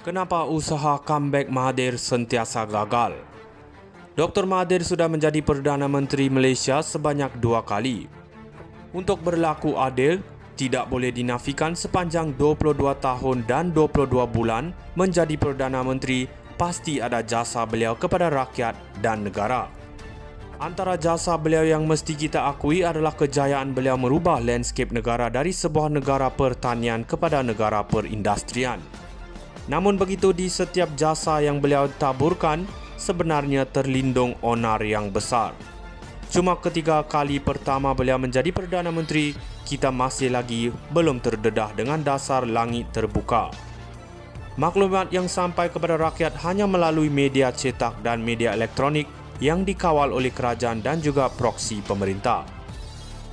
Kenapa usaha comeback Mahathir sentiasa gagal? Dr. Mahathir sudah menjadi Perdana Menteri Malaysia sebanyak 2 kali. Untuk berlaku adil, tidak boleh dinafikan sepanjang 22 tahun dan 22 bulan menjadi Perdana Menteri, pasti ada jasa beliau kepada rakyat dan negara. Antara jasa beliau yang mesti kita akui adalah kejayaan beliau merubah landscape negara dari sebuah negara pertanian kepada negara perindustrian. Namun begitu, di setiap jasa yang beliau taburkan, sebenarnya terlindung onar yang besar. Cuma ketika kali pertama beliau menjadi Perdana Menteri, kita masih lagi belum terdedah dengan dasar langit terbuka. Maklumat yang sampai kepada rakyat hanya melalui media cetak dan media elektronik yang dikawal oleh kerajaan dan juga proksi pemerintah.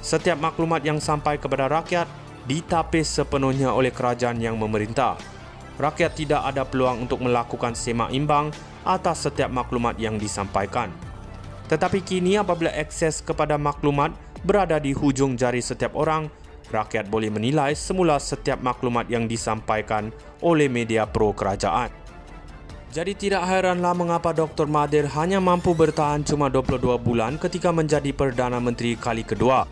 Setiap maklumat yang sampai kepada rakyat ditapis sepenuhnya oleh kerajaan yang memerintah. Rakyat tidak ada peluang untuk melakukan semak imbang atas setiap maklumat yang disampaikan. Tetapi kini apabila akses kepada maklumat berada di hujung jari setiap orang, rakyat boleh menilai semula setiap maklumat yang disampaikan oleh media pro kerajaan. Jadi tidak heranlah mengapa Dr. Mahathir hanya mampu bertahan cuma 22 bulan ketika menjadi Perdana Menteri kali kedua.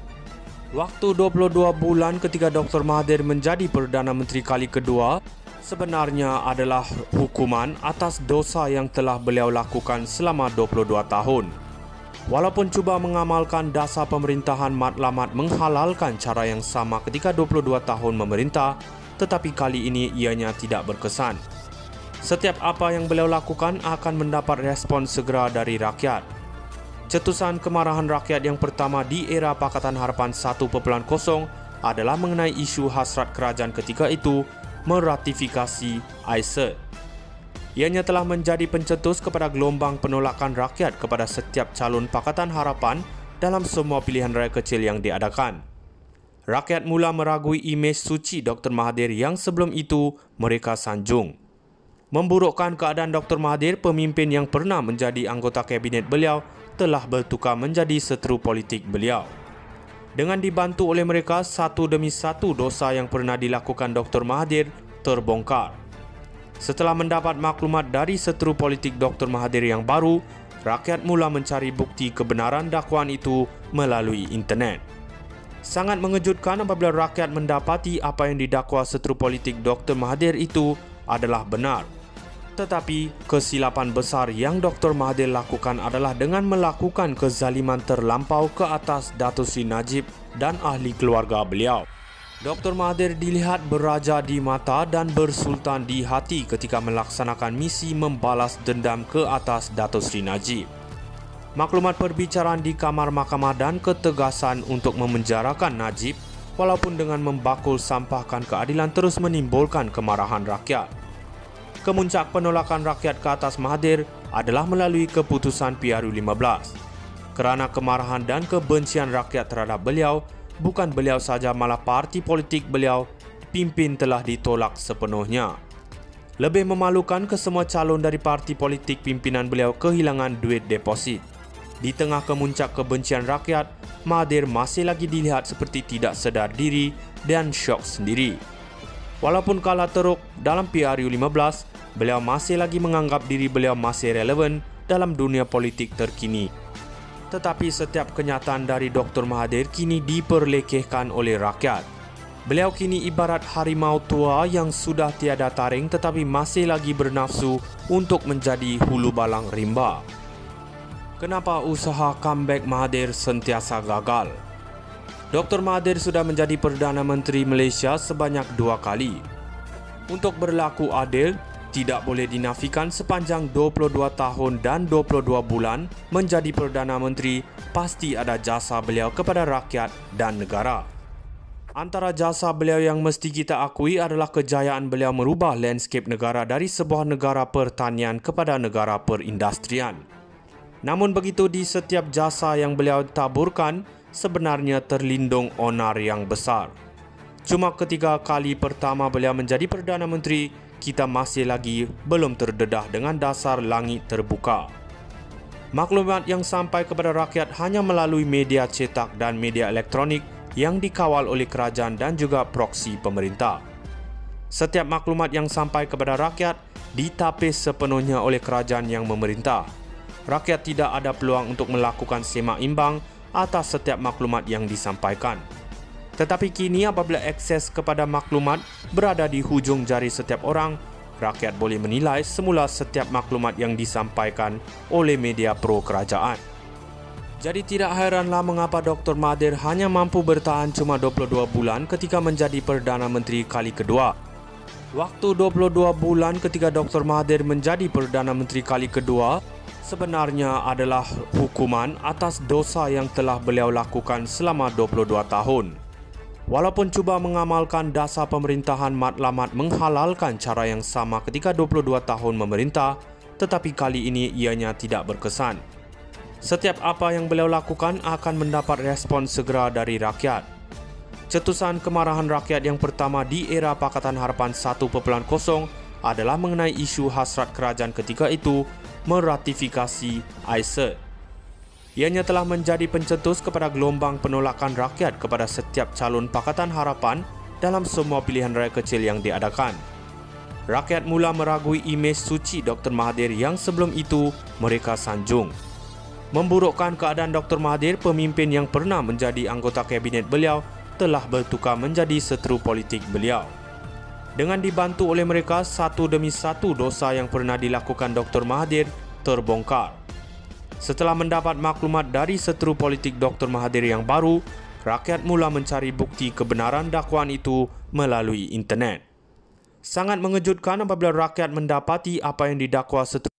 Waktu 22 bulan ketika Dr. Mahathir menjadi Perdana Menteri kali kedua sebenarnya adalah hukuman atas dosa yang telah beliau lakukan selama 22 tahun. Walaupun cuba mengamalkan dasar pemerintahan matlamat menghalalkan cara yang sama ketika 22 tahun memerintah, tetapi kali ini ianya tidak berkesan. Setiap apa yang beliau lakukan akan mendapat respon segera dari rakyat. Cetusan kemarahan rakyat yang pertama di era Pakatan Harapan 1.0 adalah mengenai isu hasrat kerajaan ketika itu meratifikasi ICET. Ianya telah menjadi pencetus kepada gelombang penolakan rakyat kepada setiap calon Pakatan Harapan dalam semua pilihan raya kecil yang diadakan. Rakyat mula meragui imej suci Dr. Mahathir yang sebelum itu mereka sanjung. Memburukkan keadaan Dr. Mahathir, pemimpin yang pernah menjadi anggota kabinet beliau telah bertukar menjadi seteru politik beliau. Dengan dibantu oleh mereka, satu demi satu dosa yang pernah dilakukan Dr. Mahathir terbongkar. Setelah mendapat maklumat dari seteru politik Dr. Mahathir yang baru, rakyat mula mencari bukti kebenaran dakwaan itu melalui internet. Sangat mengejutkan apabila rakyat mendapati apa yang didakwa seteru politik Dr. Mahathir itu adalah benar. Tetapi kesilapan besar yang Dr. Mahathir lakukan adalah dengan melakukan kezaliman terlampau ke atas Datuk Seri Najib dan ahli keluarga beliau. Dr. Mahathir dilihat beraja di mata dan bersultan di hati ketika melaksanakan misi membalas dendam ke atas Datuk Seri Najib. Maklumat perbicaraan di kamar mahkamah dan ketegasan untuk memenjarakan Najib walaupun dengan membakul sampahkan keadilan terus menimbulkan kemarahan rakyat. Kemuncak penolakan rakyat ke atas Mahathir adalah melalui keputusan PRU15. Kerana kemarahan dan kebencian rakyat terhadap beliau, bukan beliau saja malah parti politik beliau, pimpin telah ditolak sepenuhnya. Lebih memalukan, kesemua calon dari parti politik pimpinan beliau kehilangan duit deposit. Di tengah kemuncak kebencian rakyat, Mahathir masih lagi dilihat seperti tidak sedar diri dan syok sendiri. Walaupun kalah teruk dalam PRU15, beliau masih lagi menganggap diri beliau masih relevan dalam dunia politik terkini. Tetapi setiap kenyataan dari Dr. Mahathir kini diperlekehkan oleh rakyat. Beliau kini ibarat harimau tua yang sudah tiada taring tetapi masih lagi bernafsu untuk menjadi hulu balang rimba. Kenapa usaha comeback Mahathir sentiasa gagal? Dr. Mahathir sudah menjadi Perdana Menteri Malaysia sebanyak 2 kali. Untuk berlaku adil, tidak boleh dinafikan sepanjang 22 tahun dan 22 bulan menjadi Perdana Menteri, pasti ada jasa beliau kepada rakyat dan negara. Antara jasa beliau yang mesti kita akui adalah kejayaan beliau merubah landscape negara dari sebuah negara pertanian kepada negara perindustrian. Namun begitu, di setiap jasa yang beliau taburkan, sebenarnya terlindung onar yang besar. Cuma ketika kali pertama beliau menjadi Perdana Menteri, kita masih lagi belum terdedah dengan dasar langit terbuka. Maklumat yang sampai kepada rakyat hanya melalui media cetak dan media elektronik yang dikawal oleh kerajaan dan juga proksi pemerintah. Setiap maklumat yang sampai kepada rakyat ditapis sepenuhnya oleh kerajaan yang memerintah. Rakyat tidak ada peluang untuk melakukan semak imbang atas setiap maklumat yang disampaikan. Tetapi kini apabila akses kepada maklumat berada di hujung jari setiap orang, rakyat boleh menilai semula setiap maklumat yang disampaikan oleh media pro kerajaan. Jadi tidak heranlah mengapa Dr. Mahathir hanya mampu bertahan cuma 22 bulan ketika menjadi Perdana Menteri kali kedua. Waktu 22 bulan ketika Dr. Mahathir menjadi Perdana Menteri kali kedua sebenarnya adalah hukuman atas dosa yang telah beliau lakukan selama 22 tahun. Walaupun cuba mengamalkan dasar pemerintahan matlamat menghalalkan cara yang sama ketika 22 tahun memerintah, tetapi kali ini ianya tidak berkesan. Setiap apa yang beliau lakukan akan mendapat respon segera dari rakyat. Cetusan kemarahan rakyat yang pertama di era Pakatan Harapan 1.0 adalah mengenai isu hasrat kerajaan ketika itu meratifikasi ICER. Ianya telah menjadi pencetus kepada gelombang penolakan rakyat kepada setiap calon Pakatan Harapan dalam semua pilihan raya kecil yang diadakan. Rakyat mula meragui imej suci Dr. Mahathir yang sebelum itu mereka sanjung. Memburukkan keadaan Dr. Mahathir, pemimpin yang pernah menjadi anggota kabinet beliau, telah bertukar menjadi seteru politik beliau. Dengan dibantu oleh mereka, satu demi satu dosa yang pernah dilakukan Dr. Mahathir terbongkar. Setelah mendapat maklumat dari seteru politik Dr. Mahathir yang baru, rakyat mula mencari bukti kebenaran dakwaan itu melalui internet. Sangat mengejutkan apabila rakyat mendapati apa yang didakwa seteru